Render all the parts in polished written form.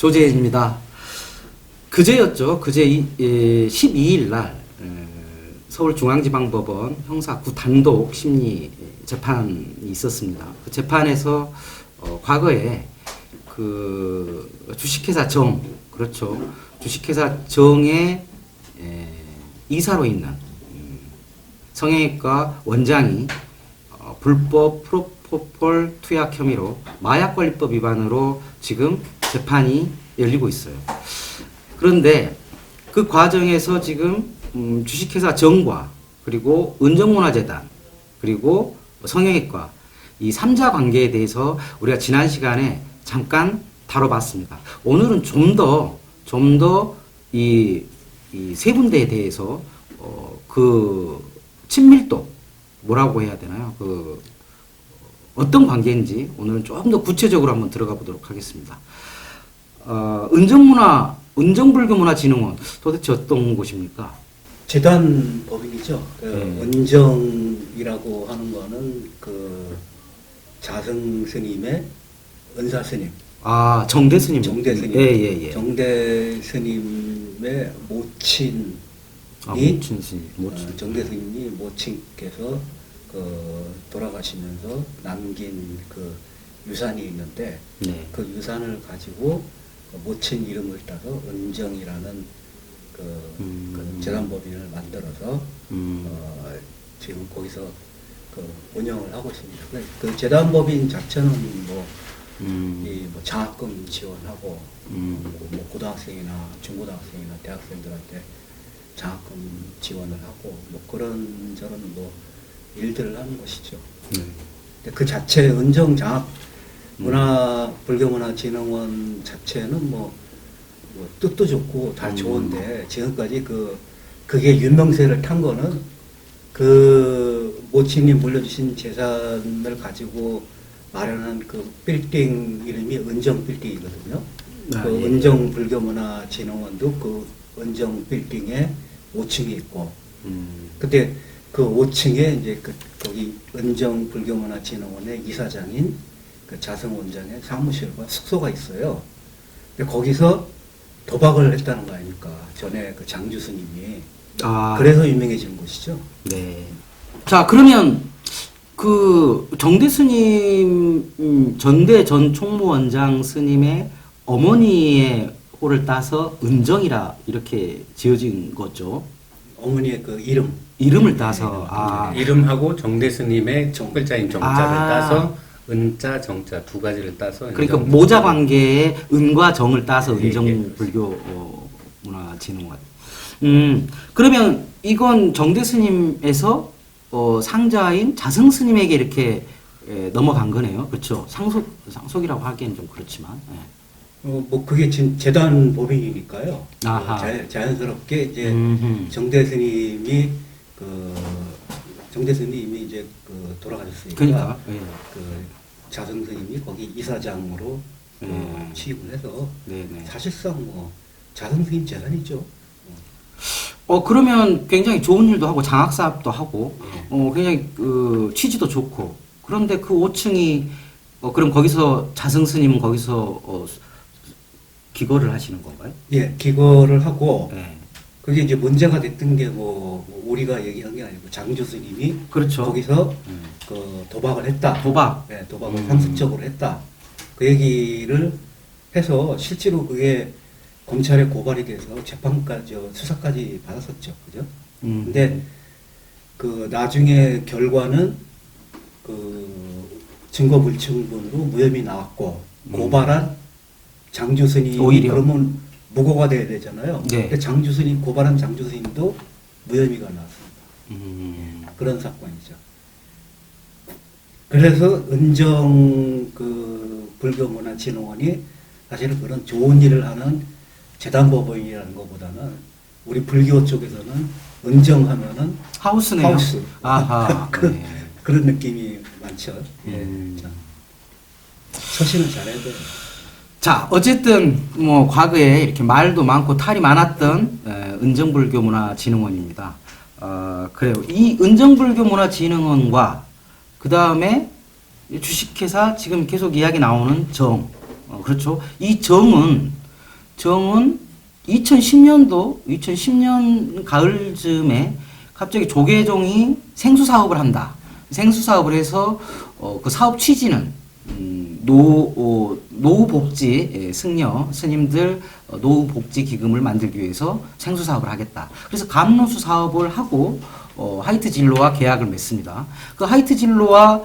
조재입니다. 그제였죠. 그제 12일 날 서울중앙지방법원 형사 9단독 심리 재판이 있었습니다. 그 재판에서 과거에 그 주식회사 정, 그렇죠. 주식회사 정의 이사로 있는 성형외과 원장이 불법 프로포폴 투약 혐의로 마약관리법 위반으로 지금 재판이 열리고 있어요. 그런데 그 과정에서 지금 주식회사 정과 그리고 은정문화재단 그리고 성형외과 이 3자 관계에 대해서 우리가 지난 시간에 잠깐 다뤄봤습니다. 오늘은 좀 더 이 세 군데에 대해서 그 친밀도 뭐라고 해야 되나요? 그 어떤 관계인지 오늘은 조금 더 구체적으로 한번 들어가 보도록 하겠습니다. 은정불교문화진흥원 도대체 어떤 곳입니까? 재단 법인이죠. 그 네. 은정이라고 하는 거는 그 자승 스님의 은사 스님. 아, 정대 스님. 정대 스님. 예. 정대 스님의 모친이 모친 스님. 정대 스님이 모친께서 그 돌아가시면서 남긴 그 유산이 있는데 네. 그 유산을 가지고 모친 이름을 따서 은정이라는 그 재단법인을 만들어서 지금 거기서 그 운영을 하고 있습니다. 그 재단법인 자체는 뭐 장학금 지원하고 뭐 고등학생이나 중고등학생이나 대학생들한테 장학금 지원을 하고 뭐 그런 저런 뭐 일들을 하는 것이죠. 근데 그 자체 은정 장학 불교문화진흥원 자체는 뭐 뜻도 좋고 다 좋은데 지금까지 그게 유명세를 탄 거는 그 모친이 물려주신 재산을 가지고 마련한 그 빌딩 이름이 은정 빌딩이거든요. 그 예. 은정 불교문화진흥원도 그 은정 빌딩에 5층이 있고 그때 그 5층에 이제 거기 은정 불교문화진흥원의 이사장인 그 자승 원장의 사무실과 숙소가 있어요. 근데 거기서 도박을 했다는 거 아닙니까? 전에 그 장주 스님이. 그래서 유명해진 곳이죠. 네. 자, 그러면 그 정대 스님, 전대 전 총무원장 스님의 어머니의 호를 따서 은정이라 이렇게 지어진 거죠. 어머니의 그 이름. 이름을 따서. 이름하고 정대 스님의 첫 글자인 정자를 아. 따서 은자, 정자 두 가지를 따서 그러니까 은정. 모자 관계에 은과 정을 따서 예, 예. 은정불교 문화진흥원. 그러면 이건 정대 스님에서 상자인 자승 스님에게 이렇게 넘어간 거네요. 그렇죠? 상속이라고 하기엔 좀 그렇지만. 예. 뭐 그게 지금 재단 법인이니까요. 아하. 자연스럽게 이제 정대 스님이 이제 그 돌아가셨으니까. 그러니까. 예. 그 자승 스님이 거기 이사장으로 취임을 해서 네네. 사실상 뭐 자승 스님 재산이죠. 그러면 굉장히 좋은 일도 하고 장학 사업도 하고 예. 굉장히 그 취지도 좋고 그런데 그 5층이 그럼 거기서 자승 스님은 거기서 기거를 하시는 건가요? 예, 기거를 하고 예. 그게 이제 문제가 됐던 게 뭐 우리가 얘기한 게 아니고 장주 스님이 그렇죠. 거기서 그 도박을 했다. 도박. 네, 도박을 상습적으로 했다. 그 얘기를 해서 실제로 그게 검찰에 고발이 돼서 재판까지 수사까지 받았었죠. 그죠? 근데 그 나중에 결과는 그 증거 불충분으로 무혐의 나왔고 고발한 장주 스님이 오히려. 그러면 무고가 돼야 되잖아요. 네. 근데 장주 스님 고발한 장주 스님도 무혐의가 나왔습니다. 그런 사건이죠. 그래서 은정 그 불교문화진흥원이 사실은 그런 좋은 일을 하는 재단법인이라는 것보다는 우리 불교 쪽에서는 은정하면은 하우스네요. 하우스. 아하. 네. 그런 느낌이 많죠. 예. 처신을 잘해야 돼요. 자, 어쨌든 뭐 과거에 이렇게 말도 많고 탈이 많았던 은정불교문화진흥원입니다. 그래요. 이 은정불교문화진흥원과 그 다음에 주식회사 지금 계속 이야기 나오는 정, 그렇죠. 이 정은 정은 2010년 가을쯤에 갑자기 조계종이 생수 사업을 한다. 생수 사업을 해서 그 사업 취지는 노후복지 승려 스님들 노후복지 기금을 만들기 위해서 생수 사업을 하겠다. 그래서 감로수 사업을 하고 하이트 진로와 계약을 맺습니다. 그 하이트 진로와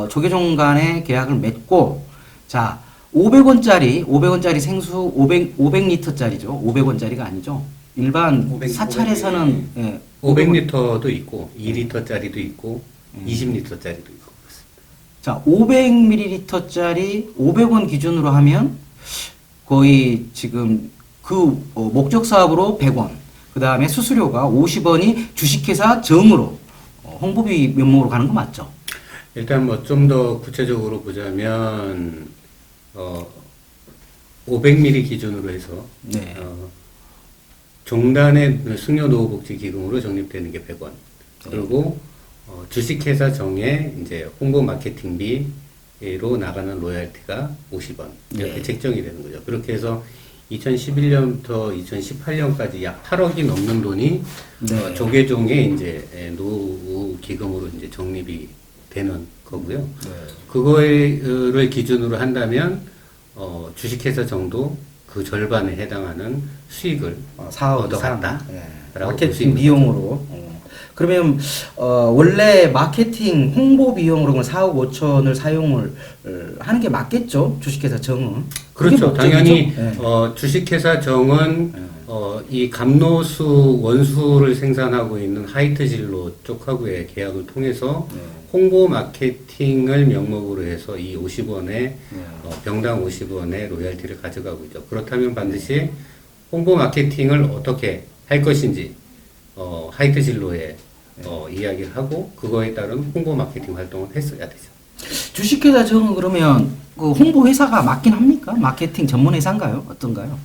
조계종 간의 계약을 맺고 자 500원짜리 생수 500리터짜리죠. 500원짜리가 아니죠. 일반 500, 사찰에서는 예, 500리터도 있고 2리터짜리도 있고 20리터짜리도 있고 그렇습니다. 자, 500ml짜리 500원 기준으로 하면 거의 지금 그 목적 사업으로 100원, 그 다음에 수수료가 50원이 주식회사 정으로 홍보비 명목으로 가는 거 맞죠? 일단 뭐 좀 더 구체적으로 보자면 500ml 기준으로 해서 네. 종단의 승려노후복지기금으로 적립되는 게 100원. 그리고 주식회사 정에 이제 홍보 마케팅비로 나가는 로열티가 50원. 이렇게 네. 책정이 되는 거죠. 그렇게 해서 2011년부터 2018년까지 약 8억이 넘는 돈이 네. 조계종의 이제 노후 기금으로 이제 적립이 되는 거고요. 네. 그거를 기준으로 한다면 주식회사 정도 그 절반에 해당하는 수익을 사업 얻어갔다. 예. 라고 볼수 마케팅 있는 비용으로. 그러면 원래 마케팅 홍보 비용으로 4억 5천을 사용을 하는 게 맞겠죠? 주식회사 정은. 그게 그렇죠. 목적이죠? 당연히 예. 주식회사 정은 이 감로수 원수를 생산하고 있는 하이트 진로 쪽하고의 계약을 통해서 네. 홍보 마케팅을 명목으로 해서 이 50원에 병당 50원의 로열티를 가져가고 있죠. 그렇다면 반드시 홍보 마케팅을 어떻게 할 것인지 하이트 진로에 이야기를 하고 그거에 따른 홍보 마케팅 활동을 했어야 되죠. 주식회사 정은 그러면 그 홍보 회사가 맞긴 합니까? 마케팅 전문 회사인가요? 어떤가요?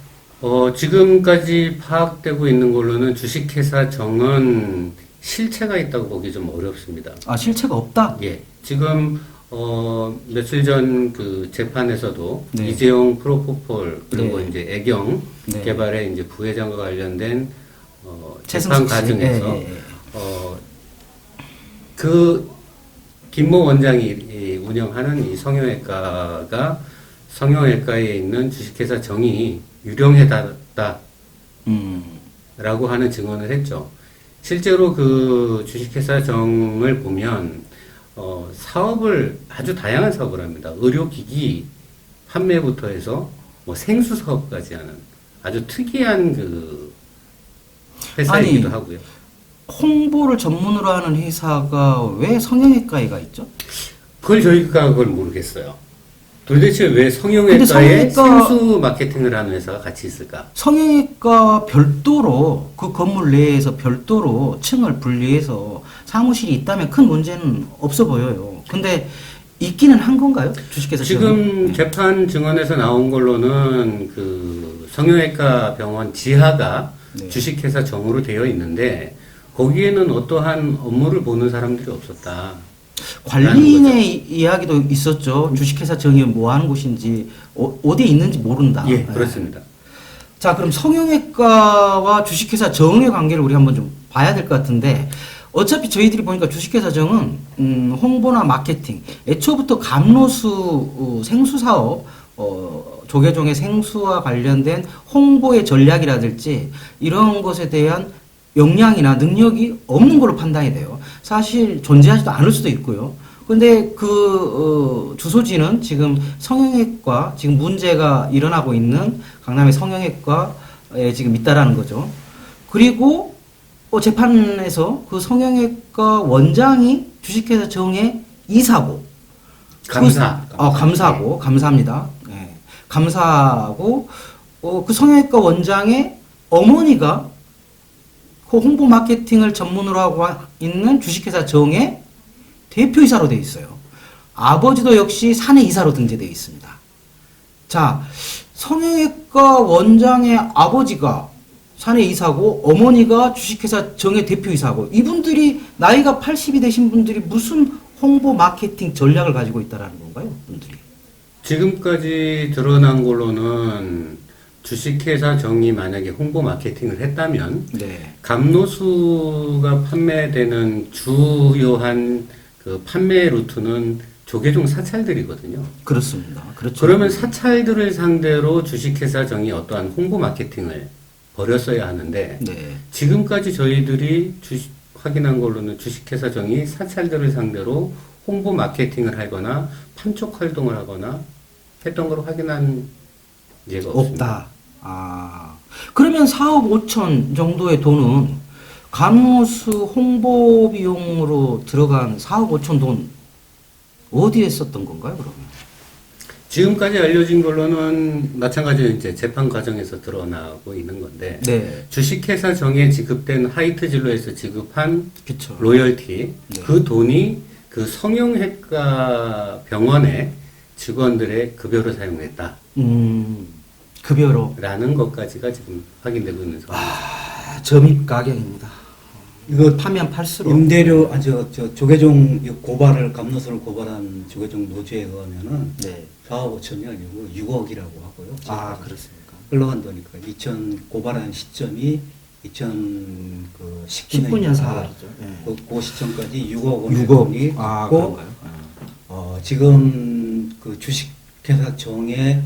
지금까지 파악되고 있는 걸로는 주식회사 정은 실체가 있다고 보기 좀 어렵습니다. 아 실체가 없다. 예. 지금, 며칠 전 그 재판에서도 네. 이재용 프로포폴 그리고 네. 이제 애경 네. 개발의 이제 부회장과 관련된, 최승식 재판 씨. 과정에서, 예, 예, 예. 그 김모 원장이 운영하는 이 성형외과가 성형외과에 있는 주식회사 정이 유령해놨다. 라고 하는 증언을 했죠. 실제로 그 주식회사 정을 보면, 사업을, 아주 다양한 사업을 합니다. 의료기기 판매부터 해서 뭐 생수 사업까지 하는 아주 특이한 그 회사이기도 아니, 하고요. 홍보를 전문으로 하는 회사가 왜 성형외과에가 있죠? 그걸 모르겠어요. 도대체 왜 근데 성형외과에 성형외과- 생수 마케팅을 하는 회사가 같이 있을까? 성형외과 별도로 그 건물 내에서 별도로 층을 분리해서 사무실이 있다면 큰 문제는 없어 보여요. 근데 있기는 한 건가요? 주식회사 지금 정이? 재판 증언에서 나온 걸로는 그 성형외과 병원 지하가 네. 주식회사 정으로 되어 있는데 거기에는 어떠한 업무를 보는 사람들이 없었다. 관리인의 이야기도 있었죠. 주식회사 정이 뭐 하는 곳인지 어디에 있는지 모른다. 예, 네. 그렇습니다. 자, 그럼 성형외과와 주식회사 정의 관계를 우리 한번 좀 봐야 될 것 같은데 어차피 저희들이 보니까 주식회사 정은 홍보나 마케팅, 애초부터 감로수 생수 사업, 조계종의 생수와 관련된 홍보의 전략이라든지 이런 것에 대한 역량이나 능력이 없는 걸로 판단이 돼요. 사실 존재하지도 않을 수도 있고요. 근데 그 주소지는 지금 성형외과, 지금 문제가 일어나고 있는 강남의 성형외과에 지금 있다라는 거죠. 그리고 재판에서 그 성형외과 원장이 주식회사 정의 이사고, 감사합니다. 네. 감사하고 그 성형외과 원장의 어머니가 그 홍보 마케팅을 전문으로 하고 있는 주식회사 정의 대표이사로 되어 있어요. 아버지도 역시 사내이사로 등재되어 있습니다. 자, 성형외과 원장의 아버지가 사내이사고 어머니가 주식회사 정의 대표이사고 이분들이 나이가 80이 되신 분들이 무슨 홍보 마케팅 전략을 가지고 있다라는 건가요? 분들이. 지금까지 드러난 걸로는 주식회사 정이 만약에 홍보 마케팅을 했다면 네. 감로수가 판매되는 주요한 그 판매 루트는 조계종 사찰들이거든요. 그렇습니다. 그렇죠. 그러면 사찰들을 상대로 주식회사 정이 어떠한 홍보 마케팅을 벌였어야 하는데 네. 지금까지 저희들이 확인한 걸로는 주식회사 정이 사찰들을 상대로 홍보 마케팅을 하거나 판촉 활동을 하거나 했던 걸 확인한 예가 없습니다. 없다. 아. 그러면 4억 5천 정도의 돈은 감로수 홍보 비용으로 들어간 4억 5천 돈 어디에 썼던 건가요, 그러면? 지금까지 알려진 걸로는 마찬가지로 이제 재판 과정에서 드러나고 있는 건데 네. 주식회사 정에 지급된 하이트 진로에서 지급한 그쵸. 로열티 네. 그 돈이 그 성형외과 병원의 직원들의 급여로 사용했다. 급여로. 라는 것까지가 지금 확인되고 있는 상황입니다. 점입 가격입니다. 이거 파면 팔수록. 임대료 저 조계종 고발을 감로수를 고발한 조계종 노조에 의하면은 네. 4억 5천이 아니고 6억이라고 하고요. 아, 그렇습니까? 흘러간 거니까 2000 고발한 시점이 2019년 19년 4월이죠. 그 시점까지 6억 원의 6억. 돈이 아, 있고 그런가요? 지금 그 주식회사 정의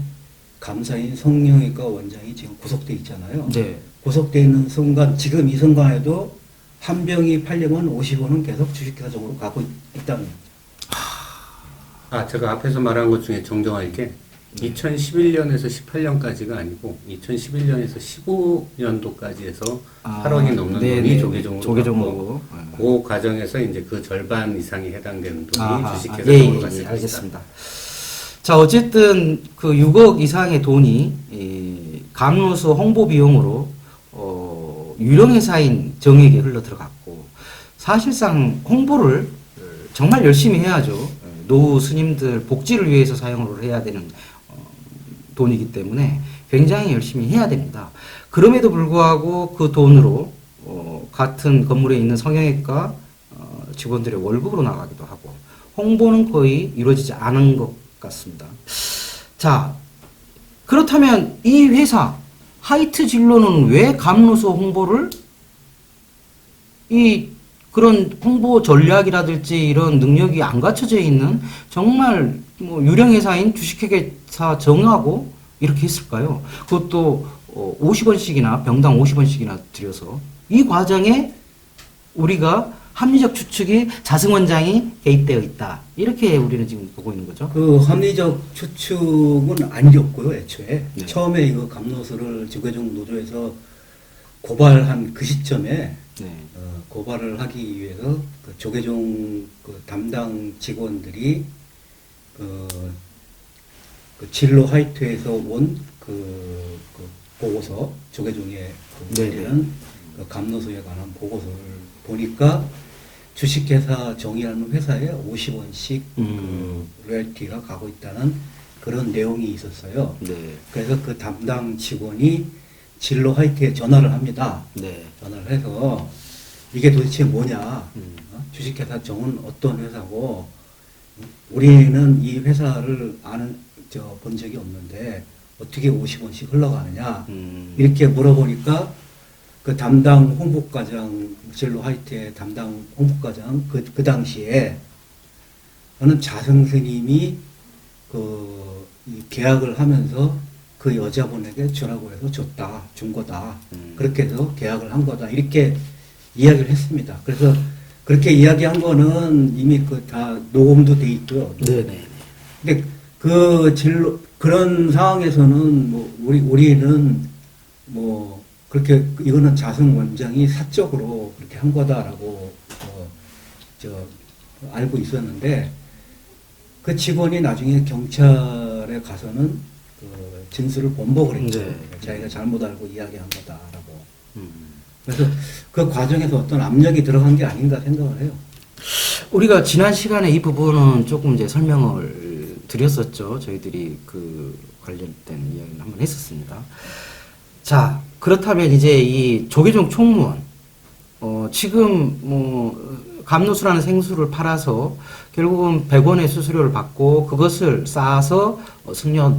감사인 성형외과 원장이 지금 구속돼 있잖아요. 네. 구속돼 있는 순간 지금 이 순간에도 한 병이 팔려면 50원은 계속 주식회사 정으로 가고 있다는. 아, 제가 앞에서 말한 것 중에 정정할 게 2011년에서 18년까지가 아니고 2011년에서 15년도까지 해서 8억이 넘는 돈이 조계종으로 조계종으로. 갔고 그 과정에서 이제 그 절반 이상이 해당되는 돈이 아하, 주식회사 예, 정으로 예, 갔을 예, 것이다. 알겠습니다. 자, 어쨌든 그 6억 이상의 돈이 이 감로수 홍보 비용으로 유령회사인 정에게 흘러 들어갔고 사실상 홍보를 정말 열심히 해야죠. 노후 스님들 복지를 위해서 사용을 해야 되는 돈이기 때문에 굉장히 열심히 해야 됩니다. 그럼에도 불구하고 그 돈으로 같은 건물에 있는 성형외과 직원들의 월급으로 나가기도 하고 홍보는 거의 이루어지지 않은 것 같습니다. 자, 그렇다면 이 회사 하이트 진로는 왜 감로수 홍보를 그런 홍보 전략이라든지 이런 능력이 안 갖춰져 있는 정말 뭐 유령 회사인 주식회사 정하고 이렇게 했을까요? 그것도 50원씩이나 병당 50원씩이나 들여서 이 과정에 우리가 합리적 추측이 자승원장이 개입되어 있다. 이렇게 우리는 지금 보고 있는 거죠. 그 합리적 추측은 아니었고요, 애초에. 네. 처음에 이거 감로수를 조계종 노조에서 고발한 그 시점에 네. 고발을 하기 위해서 그 조계종 그 담당 직원들이 그 진로 하이트에서 온 그 보고서 조계종의 그 감로수에 관한 보고서를 보니까 주식회사 정의라는 회사에 50원씩 그 로열티가 가고 있다는 그런 내용이 있었어요. 네. 그래서 그 담당 직원이 진로 하이트에 전화를 합니다. 네. 전화를 해서 이게 도대체 뭐냐? 주식회사 정은 어떤 회사고 우리는 이 회사를 본 적이 없는데 어떻게 50원씩 흘러가느냐? 이렇게 물어보니까 그 담당 홍보과장, 진로 하이트의 담당 홍보과장, 그 당시에, 저는 자승 스님이 이 계약을 하면서 그 여자분에게 주라고 해서 준 거다. 그렇게 해서 계약을 한 거다. 이렇게 이야기를 했습니다. 그래서 그렇게 이야기한 거는 이미 다 녹음도 돼 있고요. 네네. 근데 그런 상황에서는 우리는 그렇게 이거는 자승 원장이 사적으로 그렇게 한 거다라고 알고 있었는데 그 직원이 나중에 경찰에 가서는 그 진술을 번복을 했죠. 네. 자기가 잘못 알고 이야기한 거다라고. 그래서 그 과정에서 어떤 압력이 들어간 게 아닌가 생각을 해요. 우리가 지난 시간에 이 부분은 조금 이제 설명을 드렸었죠. 저희들이 그 관련된 이야기를 한번 했었습니다. 자, 그렇다면 이제 이 조계종 총무원, 지금 감로수라는 생수를 팔아서 결국은 100원의 수수료를 받고 그것을 쌓아서 승려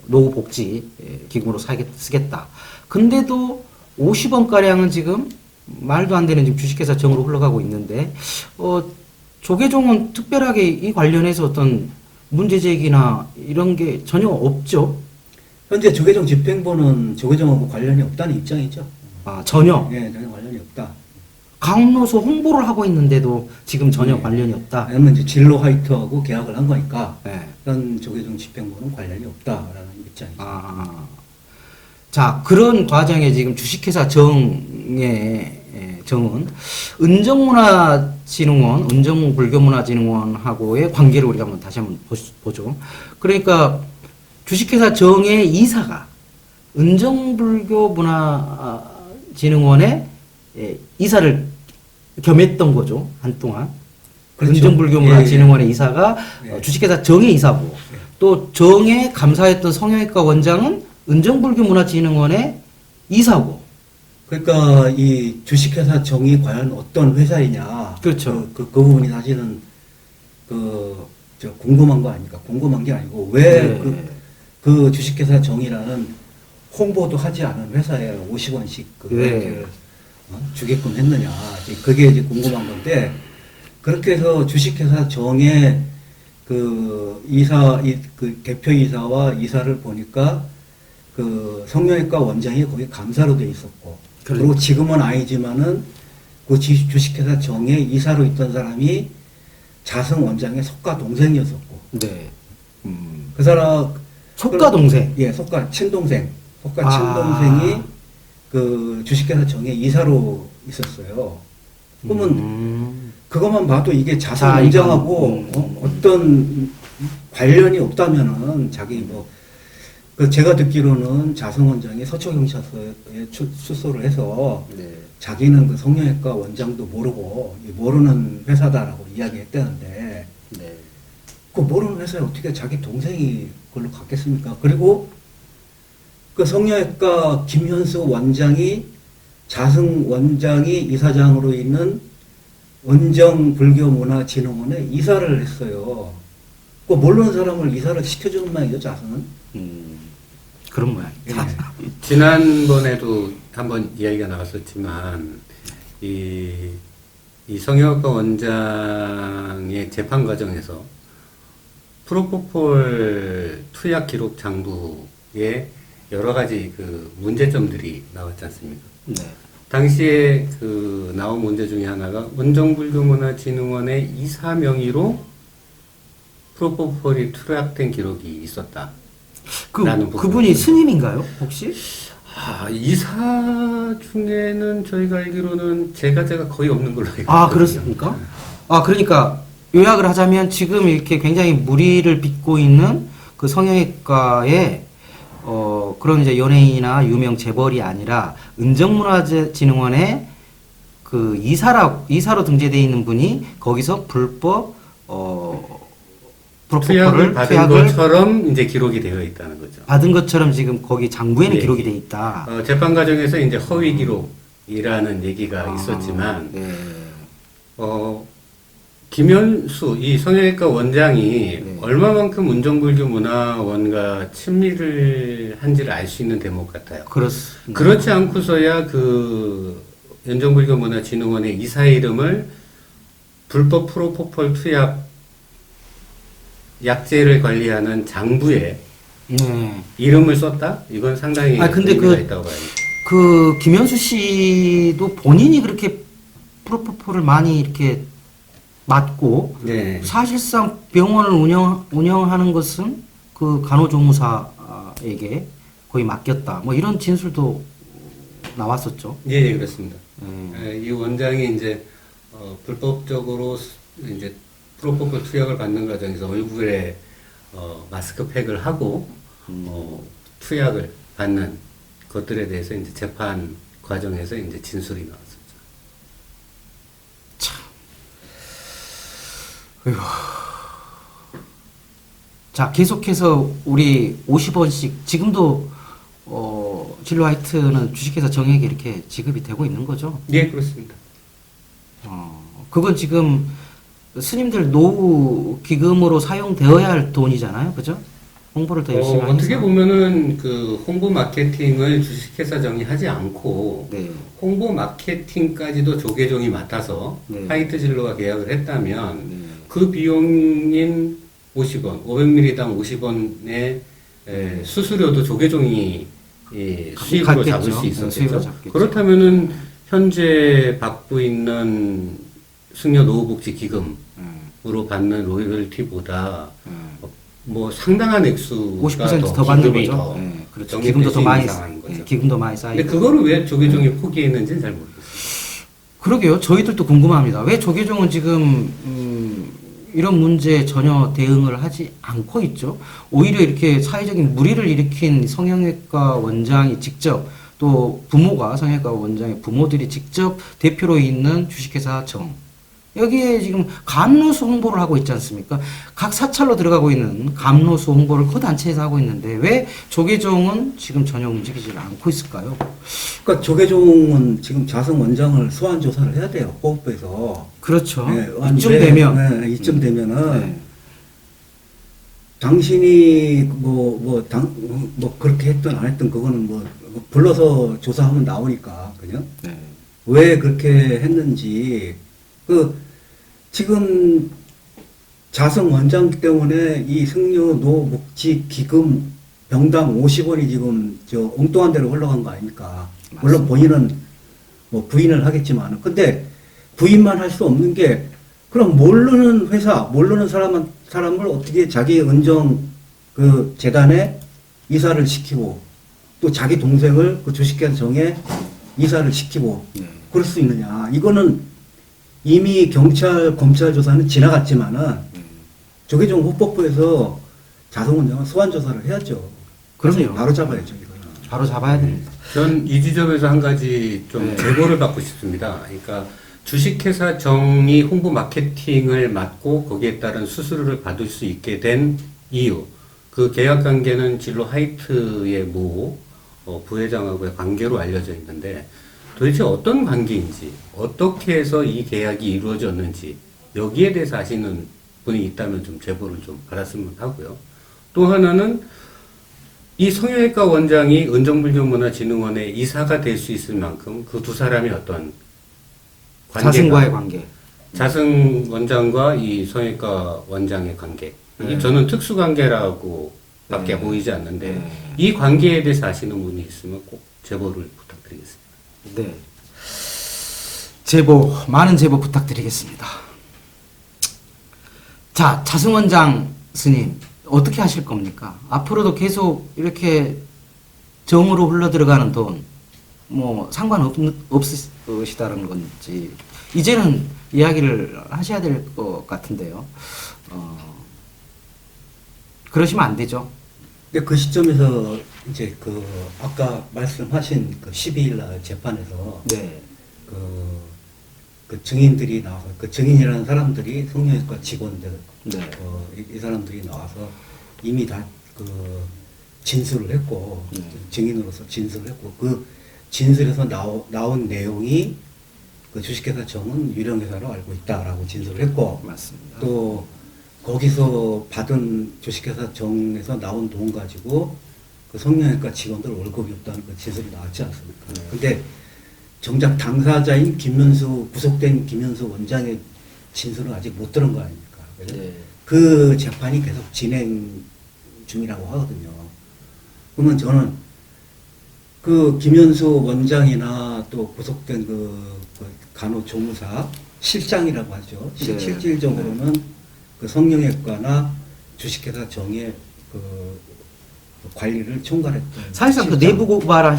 노후복지 기금으로 쓰겠다. 근데도 50원 가량은 지금 말도 안 되는 지금 주식회사 정으로 흘러가고 있는데 조계종은 특별하게 이 관련해서 어떤 문제 제기나 이런 게 전혀 없죠. 현재 조계종 집행부는 조계종하고 관련이 없다는 입장이죠. 아, 전혀. 예, 전혀 관련이 없다. 강로소 홍보를 하고 있는데도 지금 전혀 네. 관련이 없다. 왜냐면 이제 진로 화이트하고 계약을 한 거니까 네. 그런 조계종 집행부는 관련이 없다라는 입장이죠. 자, 그런 과정에 지금 주식회사 정은 은정문화진흥원, 은정불교문화진흥원하고의 관계를 우리가 다시 한번 보죠. 그러니까 주식회사 정의 이사가 은정불교문화진흥원의 이사를 겸했던 거죠, 한동안. 그렇죠. 은정불교문화진흥원의 이사가 예. 주식회사 정의 이사고, 또 정에 감사했던 성형외과 원장은 은정불교문화진흥원의 이사고. 그러니까 이 주식회사 정이 과연 어떤 회사이냐. 그렇죠. 그 부분이 사실은 저 궁금한 거 아닙니까? 궁금한 게 아니고 왜 네. 그 주식회사 정이라는 홍보도 하지 않은 회사에 50원씩 네. 주게끔 했느냐. 그게 이제 궁금한 건데 그렇게 해서 주식회사 정의 그 대표이사와 이사를 보니까 그 성형외과 원장이 거기 감사로 돼 있었고, 그리고 지금은 아니지만은 그 주식회사 정의 이사로 있던 사람이 자승 원장의 석가 동생이었었고, 네. 그 사람 속가 동생. 예, 속가 친동생이 그 주식회사 정의 이사로 있었어요. 그러면 그것만 봐도 이게 자승 원장하고 어떤 관련이 없다면은 자기 제가 듣기로는 자승 원장이 서초경찰서에 출소를 해서 네. 자기는 그 성형외과 원장도 모르는 회사다라고 이야기했다는데 네. 그 모르는 회사에 어떻게 자기 동생이 그걸로 갔겠습니까? 그리고 그 성형외과 김현수 원장이 자승 원장이 이사장으로 있는 은정불교문화진흥원에 이사를 했어요. 그 모르는 사람을 이사를 시켜주는 모양이죠, 자승은. 그런 모양이다. 예. 지난번에도 한번 이야기가 나왔었지만 이 성형외과 원장의 재판 과정에서 프로포폴 투약 기록 장부에 여러 가지 그 문제점들이 나왔지 않습니까? 네. 당시에 그 나온 문제 중에 하나가 은정불교문화진흥원의 이사 명의로 프로포폴이 투약된 기록이 있었다. 그분이 스님인가요, 혹시? 이사 중에는 저희가 알기로는 제가 거의 없는 걸로 알고 있거든요. 그렇습니까? 그러니까 요약을 하자면 지금 이렇게 굉장히 무리를 빚고 있는 그 성형외과에 그런 이제 연예인이나 유명 재벌이 아니라 은정문화진흥원의 그 이사로 등재되어 있는 분이 거기서 불법 투약을 받은 것처럼 이제 기록이 되어 있다는 거죠. 받은 것처럼 지금 거기 장부에는 네. 기록이 되어 있다. 재판 과정에서 이제 허위 기록이라는 얘기가 있었지만, 네. 김현수 이 성형외과 원장이 네. 얼마만큼 은정불교문화원과 친밀을 한지를 알 수 있는 대목 같아요. 그렇습니다. 그렇지 않고서야 그 은정불교문화진흥원의 이사의 이름을 불법 프로포폴 투약 약재를 관리하는 장부에 네. 이름을 썼다? 이건 상당히 근데 의미가 있다고 봐요. 그 김현수 씨도 본인이 그렇게 프로포폴을 많이 이렇게 맞고 네. 사실상 병원을 운영하는 것은 그 간호조무사에게 거의 맡겼다. 뭐 이런 진술도 나왔었죠. 예, 그렇습니다. 이 원장이 이제 불법적으로 이제 프로포폴 투약을 받는 과정에서 얼굴에 마스크팩을 하고 투약을 받는 것들에 대해서 이제 재판 과정에서 이제 진술이 나왔었죠. 참. 어휴. 자, 계속해서 우리 50원씩 지금도 진로 화이트는 주식회사 정액이 이렇게 지급이 되고 있는 거죠? 예, 그렇습니다. 그건 지금 스님들 노후 기금으로 사용되어야 할 돈이잖아요, 그죠? 홍보를 더 열심히 하는 어떻게 보면은 그 홍보 마케팅을 주식회사정이 하지 않고 네. 홍보 마케팅까지도 조계종이 맡아서 네. 하이트진로와 계약을 했다면 네. 그 비용인 50원, 500ml당 50원의 수수료도 조계종이 수입으로 갖겠죠. 잡을 수 수입으로 있었겠죠. 잡겠죠. 그렇다면은 현재 받고 있는 승려 노후복지기금으로 받는 로열티보다 뭐 상당한 액수가 50%더 받는 기금이 거죠. 더 네, 그렇죠. 정액될 기금도 수 더 있는 많이 상황인 거죠. 기금도 많이 쌓이고. 근데 그거를 왜 조계종이 포기했는지는 잘 모르겠어요. 그러게요. 저희들도 궁금합니다. 왜 조계종은 지금 이런 문제에 전혀 대응을 하지 않고 있죠? 오히려 이렇게 사회적인 물의를 일으킨 성형외과 원장이 직접 또 부모가 성형외과 원장의 부모들이 직접 대표로 있는 주식회사 정 여기에 지금 감로수 홍보를 하고 있지 않습니까? 각 사찰로 들어가고 있는 감로수 홍보를 그 단체에서 하고 있는데 왜 조계종은 지금 전혀 움직이지 않고 있을까요? 그러니까 조계종은 지금 자성 원장을 소환 조사를 해야 돼요. 호흡부에서. 그렇죠. 네, 이쯤 왜, 되면 네, 이쯤 되면은 네. 당신이 뭐 그렇게 했든 안 했든 그거는 뭐 불러서 조사하면 나오니까 그죠? 네. 왜 그렇게 했는지 지금 자성 원장 때문에 이 승려 노복지 기금 병당 50원이 지금 저 엉뚱한 데로 흘러간 거 아닙니까? 물론 본인은 뭐 부인을 하겠지만 근데 부인만 할 수 없는 게 그럼 모르는 회사 모르는 사람을 어떻게 자기 은정 그 재단에 이사를 시키고 또 자기 동생을 그 주식회사 정에 이사를 시키고 그럴 수 있느냐? 이거는 이미 경찰, 검찰 조사는 지나갔지만은 조계종 후법부에서 자성원장은 소환 조사를 해야죠. 그럼요. 바로 잡아야죠, 이거는. 바로 잡아야 됩니다. 전 이 지점에서 한 가지 좀 네. 제보를 받고 싶습니다. 그러니까 주식회사 정이 홍보 마케팅을 맡고 거기에 따른 수수료를 받을 수 있게 된 이유. 그 계약 관계는 진로 하이트의 모 부회장하고의 관계로 알려져 있는데 도대체 어떤 관계인지 어떻게 해서 이 계약이 이루어졌는지 여기에 대해서 아시는 분이 있다면 좀 제보를 좀 받았으면 하고요. 또 하나는 이 성형외과 원장이 은정불교문화진흥원의 이사가 될 수 있을 만큼 그 두 사람이 어떤 자신과의 관계. 자승 원장과 이 성형외과 원장의 관계. 이게 저는 특수관계라고 밖에 보이지 않는데 이 관계에 대해서 아시는 분이 있으면 꼭 제보를 부탁드리겠습니다. 네. 제보, 많은 제보 부탁드리겠습니다. 자, 자승 원장 스님, 어떻게 하실 겁니까? 앞으로도 계속 이렇게 정으로 흘러 들어가는 돈, 뭐, 상관없으시다는 건지, 이제는 이야기를 하셔야 될 것 같은데요. 그러시면 안 되죠. 근데 그 시점에서 이제 아까 말씀하신 12일 날 재판에서 네. 그 증인들이 나와서 그 증인이라는 사람들이 성형외과 직원들 네. 이 사람들이 나와서 이미 다 진술을 했고 증인으로서 진술을 했고 그 진술에서 나온 내용이 그 주식회사 정은 유령회사로 알고 있다라고 진술을 했고 맞습니다. 또 거기서 받은 주식회사 정에서 나온 돈 가지고 그 성형외과 직원들 월급이 없다는 그 진술이 나왔지 않습니까? 근데 정작 당사자인 구속된 김현수 원장의 진술은 아직 못 들은 거 아닙니까? 네. 그 재판이 계속 진행 중이라고 하거든요. 그러면 저는 그 김현수 원장이나 또 구속된 그 간호조무사 실장이라고 하죠. 네. 실질적으로는 그 성형외과나 주식회사 정의 관리를 총괄했던 사실상 그 실장. 내부 고발한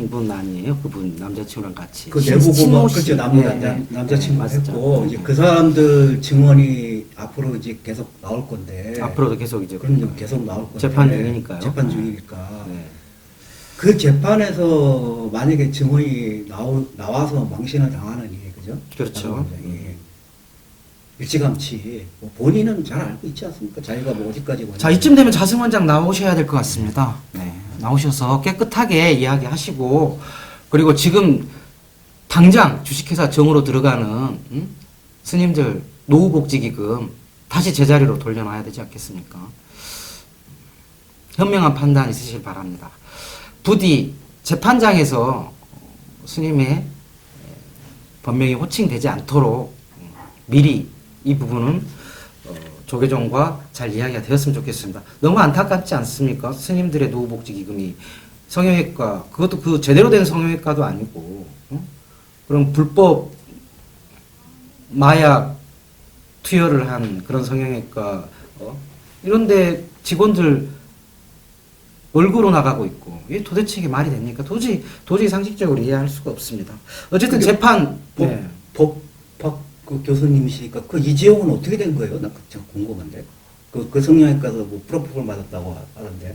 분 아니에요? 그분 남자친구랑 같이. 그 내부 고발 그렇죠. 네. 남자친구 맞았죠. 했고 이제 그 사람들 증언이 앞으로 이제 계속 나올 건데 앞으로도 계속 이제 그럼 이제 계속 나올 건데 재판 중이니까요. 재판 중이니까 네. 그 재판에서 만약에 증언이 나와서 망신을 당하느니 그죠? 그렇죠. 일찌감치 뭐 본인은 잘 알고 있지 않습니까? 자기가 뭐 어디까지 자, 이쯤 되면 자승 원장 나오셔야 될 것 같습니다. 네. 나오셔서 깨끗하게 이야기하시고, 그리고 지금 당장 주식회사 정으로 들어가는 스님들 노후복지기금 다시 제자리로 돌려놔야 되지 않겠습니까? 현명한 판단 있으시길 바랍니다. 부디 재판장에서 스님의 법명이 호칭되지 않도록 미리 이 부분은 조계종과 잘 이야기가 되었으면 좋겠습니다. 너무 안타깝지 않습니까? 스님들의 노후복지기금이 성형외과, 그것도 그 제대로 된 성형외과도 아니고, 그럼 불법 마약 투여를 한 그런 성형외과, 이런데 직원들 월급으로 나가고 있고, 이게 도대체 이게 말이 됩니까? 도저히 상식적으로 이해할 수가 없습니다. 어쨌든 재판, 네. 법학 그 교수님이시니까 그 이재용은 어떻게 된 거예요? 나 진짜 궁금한데. 그 성형외과에서 뭐 프로포폴 맞았다고 하던데.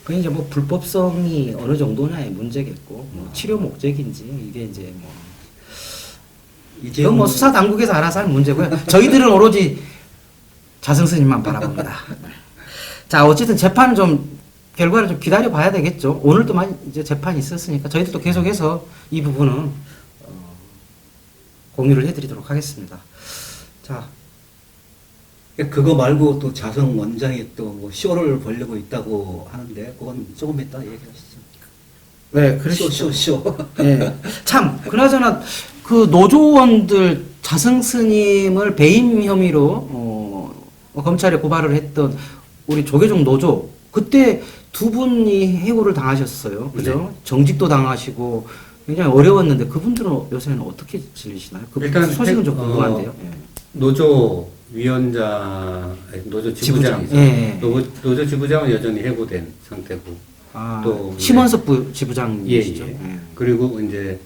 그 이제 뭐 불법성이 어느 정도냐의 문제겠고, 뭐 치료 목적인지 이게 이제 뭐 이건 뭐 수사 당국에서 알아서 할 문제고요. 저희들은 오로지 자승스님만 바라봅니다. 자, 어쨌든 재판은 좀 결과를 좀 기다려 봐야 되겠죠. 오늘도 이제 재판이 있었으니까 저희들도 계속해서 이 부분은 공유를 해드리도록 하겠습니다. 자, 그거 말고 또 자성 원장이 또 뭐 쇼를 벌려고 있다고 하는데 그건 조금 이따 얘기하시죠. 네, 그러시죠. 쇼. 네. 참, 그나저나 그 노조원들 자승스님을 배임 혐의로 검찰에 고발을 했던 우리 조계종 노조, 그때 두 분이 해고를 당하셨어요. 그죠? 네. 정직도 당하시고 굉장히 어려웠는데 그분들은 요새는 어떻게 지내시나요? 그 일단 소식은 좀 궁금한데요. 예. 노조 위원장, 노조 지부장이죠. 예. 노조 지부장은 여전히 해고된 상태고. 아, 또 심원섭 지부장이시죠. 예. 예. 그리고 이제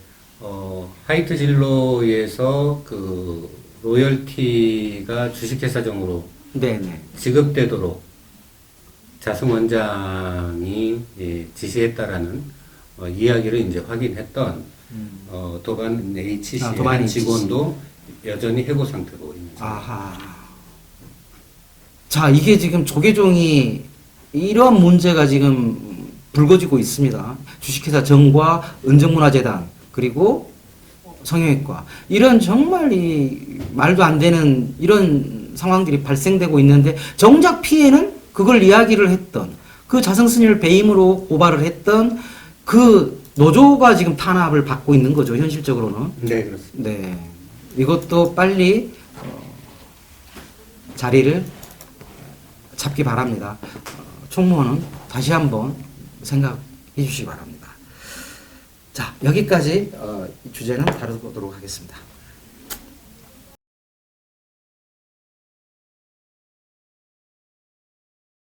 하이트 진로에서 그 로열티가 주식회사정으로 네네. 지급되도록 자승 원장이 지시했다라는 이야기를 이제 확인했던 도반 HC 도반 한 직원도 여전히 해고 상태고 있는 상태. 아하. 자, 이게 지금 조계종이 이러한 문제가 지금 불거지고 있습니다. 주식회사 정과 은정문화재단 그리고 성형외과 이런 정말 이 말도 안 되는 이런 상황들이 발생되고 있는데 정작 피해는 그걸 이야기를 했던 그 자승스님을 배임으로 고발을 했던 그 노조가 지금 탄압을 받고 있는 거죠. 현실적으로는. 네, 그렇습니다. 네. 이것도 빨리 자리를 잡기 바랍니다. 총무원은 다시 한번 생각해 주시기 바랍니다. 자, 여기까지 이 주제는 다루도록 하겠습니다.